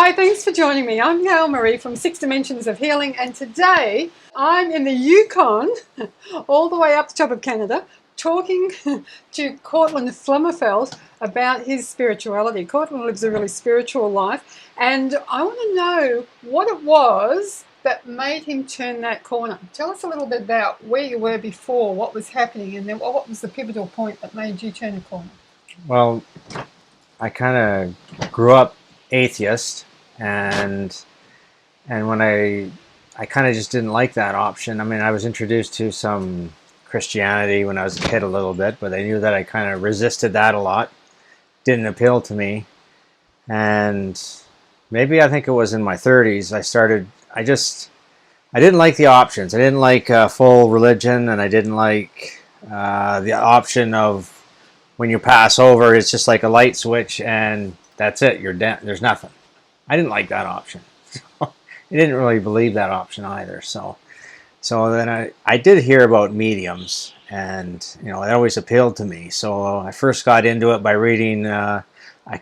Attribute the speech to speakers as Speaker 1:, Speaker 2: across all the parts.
Speaker 1: Hi, thanks for joining me. I'm Gail Marie from Six Dimensions of Healing, and today I'm in the Yukon, all the way up the top of Canada, talking to Cortland Flumerfelt about his spirituality. Cortland lives a really spiritual life, and I want to know what it was that made him turn that corner. Tell us a little bit about where you were before, what was happening, and then what was the pivotal point that made you turn a corner?
Speaker 2: Well, I kind of grew up atheist, and when I kind of just didn't like that option. I mean, I was introduced to some Christianity when I was a kid a little bit, but I knew that I kind of resisted that a lot. Didn't appeal to me, and maybe I think it was in my 30s I didn't like the options. I didn't like full religion, and I didn't like the option of when you pass over, it's just like a light switch and that's it. You're dead. There's nothing. I didn't like that option. I didn't really believe that option either. So then I did hear about mediums, and it always appealed to me. So I first got into it by reading. I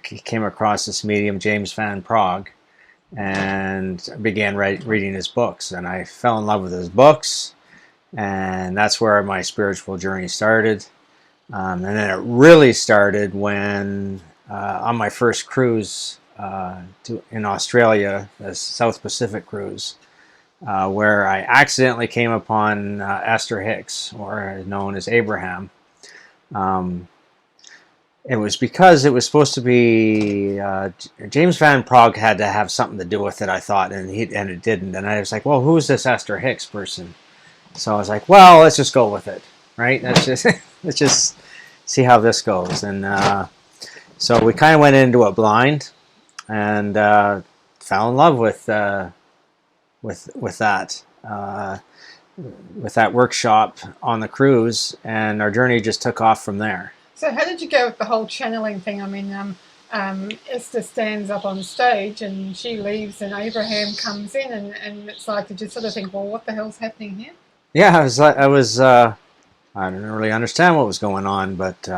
Speaker 2: came across this medium, James Van Prague, and began reading his books, and I fell in love with his books, and that's where my spiritual journey started. And then it really started when on my first cruise in Australia, the South Pacific cruise, where I accidentally came upon Esther Hicks, or known as Abraham. It was because it was supposed to be James Van Prague had to have something to do with it, I thought, and it didn't. And I was like, well, who's this Esther Hicks person? So I was like, well, let's just go with it, right? Let's just see how this goes. And so we kind of went into it blind, and fell in love with that workshop on the cruise, and our journey just took off from there.
Speaker 1: So how did you go with the whole channeling thing? I mean, Esther stands up on stage and she leaves and Abraham comes in, and it's like, did you sort of think, well, what the hell's happening here?
Speaker 2: Yeah, I didn't really understand what was going on, but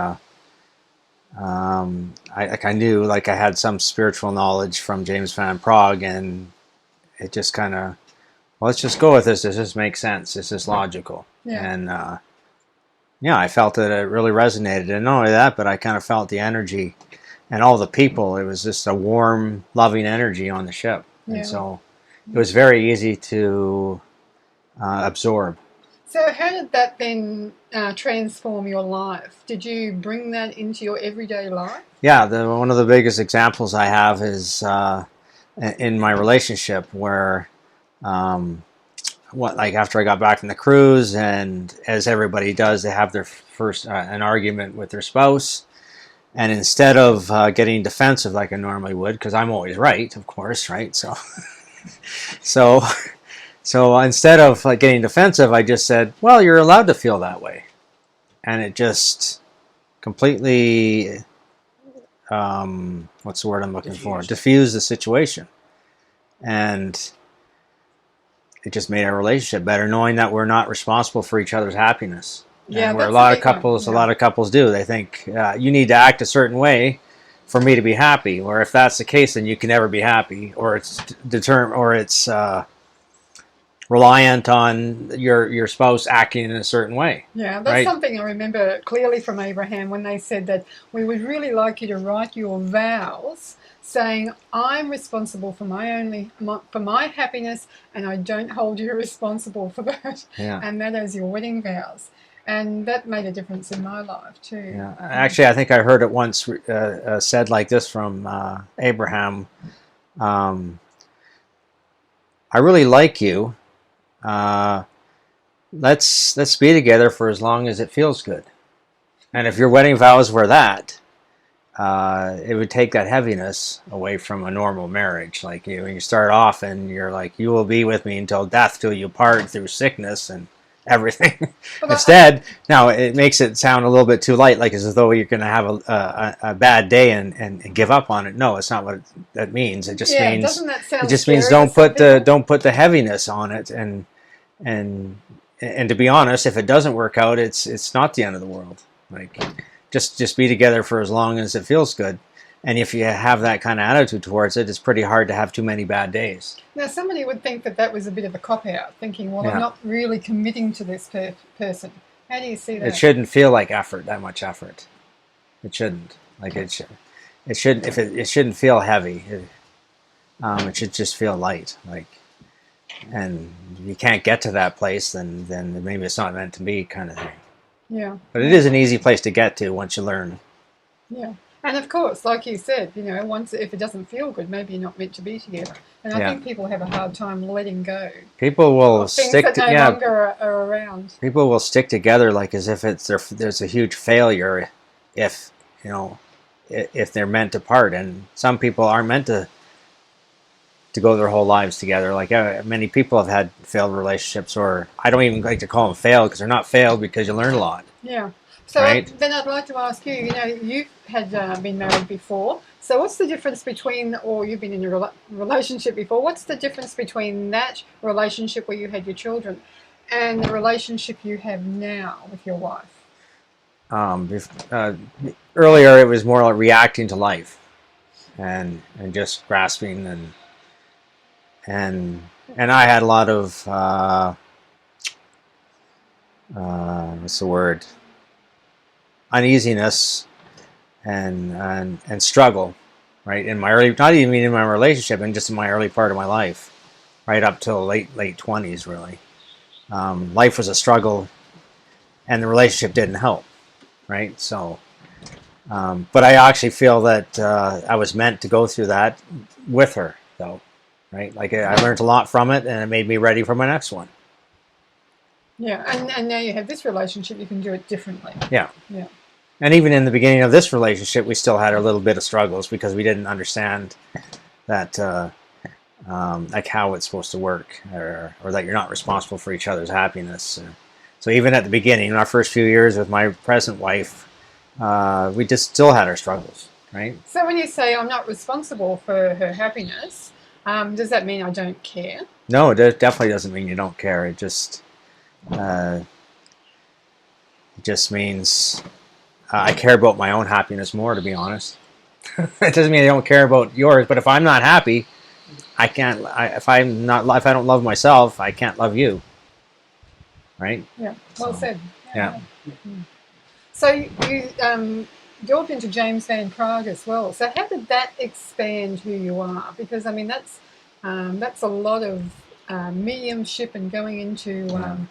Speaker 2: I knew, like, I had some spiritual knowledge from James Van Prague, and it just kind of, well, let's just go with this. This just makes sense. This is logical.
Speaker 1: Yeah.
Speaker 2: And yeah, I felt that it really resonated. And not only that, but I kind of felt the energy and all the people. It was just a warm, loving energy on the ship.
Speaker 1: Yeah.
Speaker 2: And so it was very easy to absorb.
Speaker 1: So how did that then transform your life? Did you bring that into your everyday life?
Speaker 2: Yeah, one of the biggest examples I have is in my relationship, where after I got back from the cruise, and as everybody does, they have their first an argument with their spouse, and instead of getting defensive like I normally would, because I'm always right, of course, right? So instead of getting defensive, I just said, well, you're allowed to feel that way. And it just completely, what's the word I'm looking for? Diffused the situation. And it just made our relationship better, knowing that we're not responsible for each other's happiness.
Speaker 1: Yeah,
Speaker 2: and where a lot of couples do. They think, you need to act a certain way for me to be happy. Or if that's the case, then you can never be happy. Or it's reliant on your spouse acting in a certain way.
Speaker 1: Yeah, that's right? Something I remember clearly from Abraham, when they said that we would really like you to write your vows saying, I'm responsible for my happiness, and I don't hold you responsible for that.
Speaker 2: Yeah.
Speaker 1: And that is your wedding vows. And that made a difference in my life too.
Speaker 2: Yeah. Actually, I think I heard it once said like this from Abraham. I really like you. Let's be together for as long as it feels good. And if your wedding vows were that, it would take that heaviness away from a normal marriage. Like when you start off and you're like, you will be with me until death till you part, through sickness and everything. Instead, now it makes it sound a little bit too light, like as though you're going to have a bad day and give up on it. No, it's not what that means. It just means,
Speaker 1: doesn't that sound
Speaker 2: it just means don't put the heaviness on it. And to be honest, if it doesn't work out, it's not the end of the world. Like just be together for as long as it feels good. And if you have that kind of attitude towards it, it's pretty hard to have too many bad days.
Speaker 1: Now, somebody would think that that was a bit of a cop-out, thinking, well, I'm
Speaker 2: Yeah.
Speaker 1: not really committing to this person. How do you see that?
Speaker 2: It shouldn't feel like effort, that much effort. It shouldn't. Like it shouldn't. If it shouldn't feel heavy. It should just feel light. Like, and you can't get to that place, then maybe it's not meant to be, kind of thing.
Speaker 1: Yeah.
Speaker 2: But it is an easy place to get to once you learn.
Speaker 1: Yeah. And of course, like you said, you know, once if it doesn't feel good, maybe you're not meant to be together. And I think people have a hard time letting go.
Speaker 2: People will
Speaker 1: things
Speaker 2: stick
Speaker 1: that no longer are around.
Speaker 2: People will stick together like as if there's a huge failure if if they're meant to part. And some people aren't meant to go their whole lives together. Like many people have had failed relationships, or I don't even like to call them failed because they're not failed because you learn a lot.
Speaker 1: Yeah. So
Speaker 2: right?
Speaker 1: Then I'd like to ask you, you know, you had been married before. So what's the difference between, or you've been in a relationship before, what's the difference between that relationship where you had your children and the relationship you have now with your wife?
Speaker 2: Earlier it was more like reacting to life and just grasping and I had a lot of what's the word, uneasiness and struggle, right, in my early, not even in my relationship, and just in my early part of my life, right up till late 20s, really. Life was a struggle, and the relationship didn't help, right? So, but I actually feel that I was meant to go through that with her, though, right? Like I learned a lot from it, and it made me ready for my next one.
Speaker 1: Yeah, and now you have this relationship, you can do it differently.
Speaker 2: Yeah.
Speaker 1: Yeah.
Speaker 2: And even in the beginning of this relationship, we still had a little bit of struggles because we didn't understand that, like how it's supposed to work, or that you're not responsible for each other's happiness. So even at the beginning, in our first few years with my present wife, we just still had our struggles, right?
Speaker 1: So when you say I'm not responsible for her happiness, does that mean I don't care?
Speaker 2: No, it definitely doesn't mean you don't care. It just means I care about my own happiness more, to be honest. It doesn't mean I don't care about yours, but if I'm not happy, I can't. If I don't love myself, I can't love you. Right?
Speaker 1: Yeah. Well said.
Speaker 2: Yeah.
Speaker 1: So you've been to James Van Prague as well. So how did that expand who you are? Because I mean that's a lot of mediumship and going into.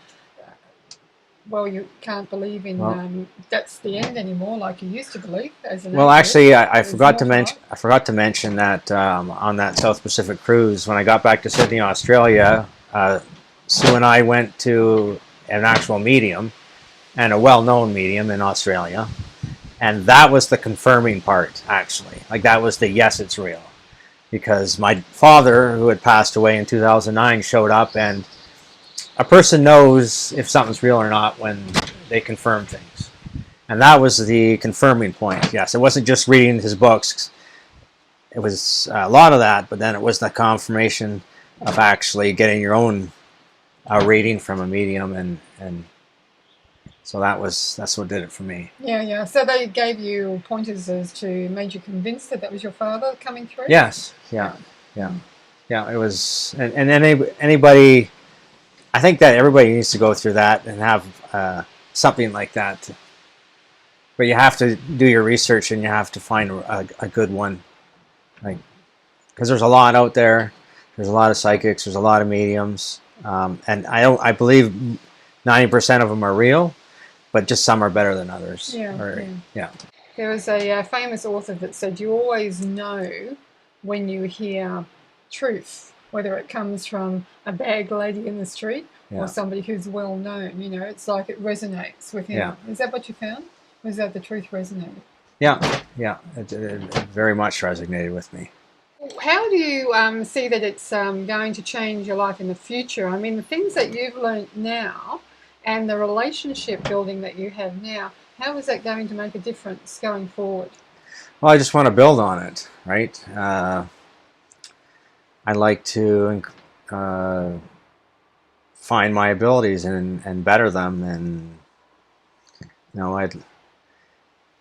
Speaker 1: Well, you can't believe in that's the end anymore, like you used to believe as an.
Speaker 2: Well, actually, I forgot to mention. I forgot to mention that on that South Pacific cruise, when I got back to Sydney, Australia, Sue and I went to an actual medium, and a well-known medium in Australia, and that was the confirming part. Actually, like that was the yes, it's real, because my father, who had passed away in 2009, showed up and. A person knows if something's real or not when they confirm things. And that was the confirming point. Yes, it wasn't just reading his books. It was a lot of that, but then it was the confirmation of actually getting your own reading from a medium, and so that's what did it for me.
Speaker 1: Yeah. So they gave you pointers as to, made you convinced that was your father coming through?
Speaker 2: Yes, yeah. It was, and anybody... I think that everybody needs to go through that and have something like that. But you have to do your research, and you have to find a good one. Like, because there's a lot out there. There's a lot of psychics. There's a lot of mediums. And I believe 90% of them are real, but just some are better than others. Yeah.
Speaker 1: There was a famous author that said you always know when you hear truth, whether it comes from a bag lady in the street or somebody who's well known. You know, it's like it resonates with him. Yeah. Is that what you found? Was that the truth resonated?
Speaker 2: Yeah. It very much resonated with me.
Speaker 1: How do you see that it's going to change your life in the future? I mean, the things that you've learned now and the relationship building that you have now, how is that going to make a difference going forward?
Speaker 2: Well, I just want to build on it, right? I like to find my abilities and better them, and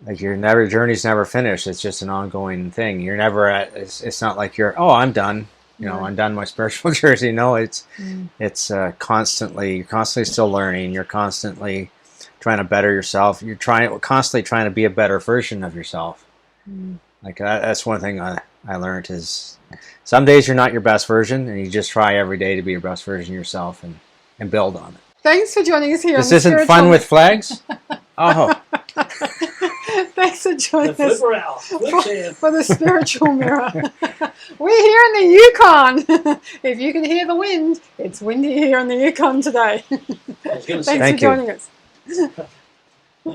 Speaker 2: like your journey's never finished. It's just an ongoing thing. You're never at. It's not like oh, I'm done. I'm done my spiritual journey. No, it's constantly. You're constantly still learning. You're constantly trying to better yourself. You're constantly trying to be a better version of yourself. Like that's one thing I learned is some days you're not your best version, and you just try every day to be your best version of yourself and build on it.
Speaker 1: Thanks for joining us here.
Speaker 2: This isn't fun with flags. Oh.
Speaker 1: Thanks for joining us
Speaker 3: Flip
Speaker 1: for the spiritual mirror. We're here in the Yukon. If you can hear the wind, it's windy here in the Yukon today. Thanks for joining us.